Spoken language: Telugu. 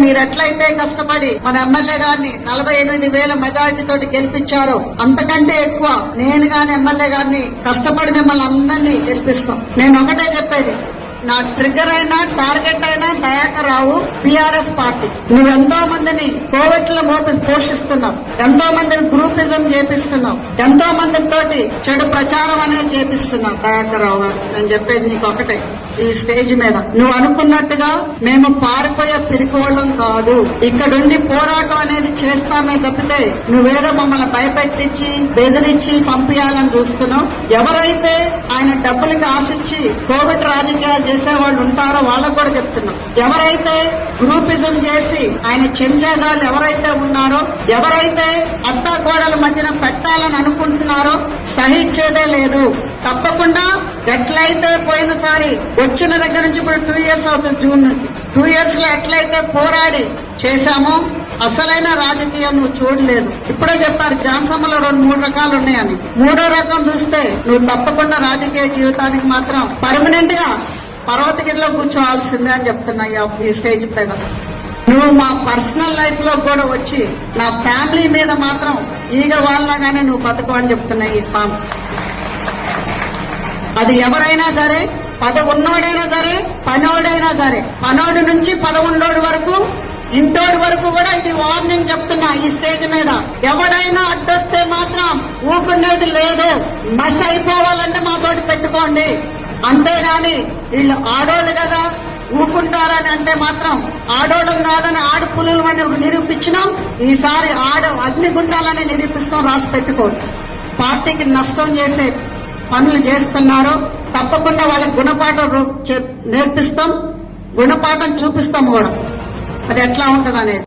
మీరు ఎట్లయితే కష్టపడి మన ఎమ్మెల్యే గారిని 48,000 మెజారిటీ తోటి గెలిపించారో అంతకంటే ఎక్కువ నేను గాని ఎమ్మెల్యే గారిని కష్టపడి మిమ్మల్ని అందరినీ గెలిపిస్తాం. నేను ఒకటే చెప్పేది, నా ట్రిగ్గర్ అయినా టార్గెట్ అయినా దయాకర్ రావు, టీఆర్ఎస్ పార్టీ. నువ్వు ఎంతో మందిని కోవిడ్ లో పోషిస్తున్నావు, ఎంతో మందిని గ్రూపిజం చేపిస్తున్నావు, ఎంతో మంది తోటి చెడు ప్రచారం అనేది చేపిస్తున్నావు. దయాకర్ రావు గారు, నేను చెప్పేది నీకు ఒకటే, ఈ స్టేజ్ మీద నువ్వు అనుకున్నట్టుగా మేము పారిపోయే పిరికోళ్ళం కాదు. ఇక్కడుండి పోరాటం అనేది చేస్తామే తప్పితే నువ్వేదో మమ్మల్ని భయపెట్టించి బెదిరించి పంపించాలని చూస్తున్నావు. ఎవరైతే ఆయన డబ్బులకి ఆశించి కోవిడ్ రాజకీయాలు చేసేవాళ్ళు ఉంటారో వాళ్ళకు కూడా చెప్తున్నాం, ఎవరైతే గ్రూపిజం చేసి ఆయన చెంచాగాలు ఎవరైతే ఉన్నారో, ఎవరైతే అత్తాకోడల మధ్యన పెట్టాలని అనుకుంటున్నారో సహించేదే లేదు. తప్పకుండా ఎట్లయితే పోయినసారి వచ్చిన దగ్గర నుంచి ఇప్పుడు 2 years అవుతుంది, జూన్ నుంచి 2 years లో ఎట్లయితే పోరాడి చేశామో అసలైన రాజకీయం నువ్వు చూడలేదు. ఇప్పుడే చెప్పారు జాన్సమ్మలో 2-3 రకాలు ఉన్నాయని. 3వ రకం చూస్తే నువ్వు తప్పకుండా రాజకీయ జీవితానికి మాత్రం పర్మనెంట్ గా పర్వతగిరిలో కూర్చోవాల్సిందే అని చెప్తున్నా ఈ స్టేజ్ పైన. నువ్వు మా పర్సనల్ లైఫ్ లో కూడా వచ్చి నా ఫ్యామిలీ మీద మాత్రం ఈగ వాళ్ళగానే నువ్వు బతుకు అని చెప్తున్నా. ఈ ఫామ్ అది ఎవరైనా సరే, ఉన్నోడైనా సరే, పనోడైనా సరే, పనోడు నుంచి 11 వరకు, ఇంటోడి వరకు కూడా ఇది వార్నింగ్ చెప్తున్నా. ఈ స్టేజ్ మీద ఎవడైనా అడ్డొస్తే మాత్రం ఊకునేది లేదు. మస్ అయిపోవాలంటే మాతోటి పెట్టుకోండి, అంతేగాని వీళ్ళు ఆడోళ్ళు కదా ఊకుంటారని అంటే మాత్రం ఆడోళ్ళం కాదని ఆడు పులులు అని నిరూపించినాం. ఈసారి అగ్నిగుండాలని నిరూపిస్తాం. రాసి పెట్టుకోండి. పార్టీకి నష్టం చేసే పనులు చేస్తున్నారో తప్పకుండా వాళ్ళకి గుణపాఠం నేర్పిస్తాం, గుణపాఠం చూపిస్తాం కూడా. అది ఎట్లా ఉంటది అనేది.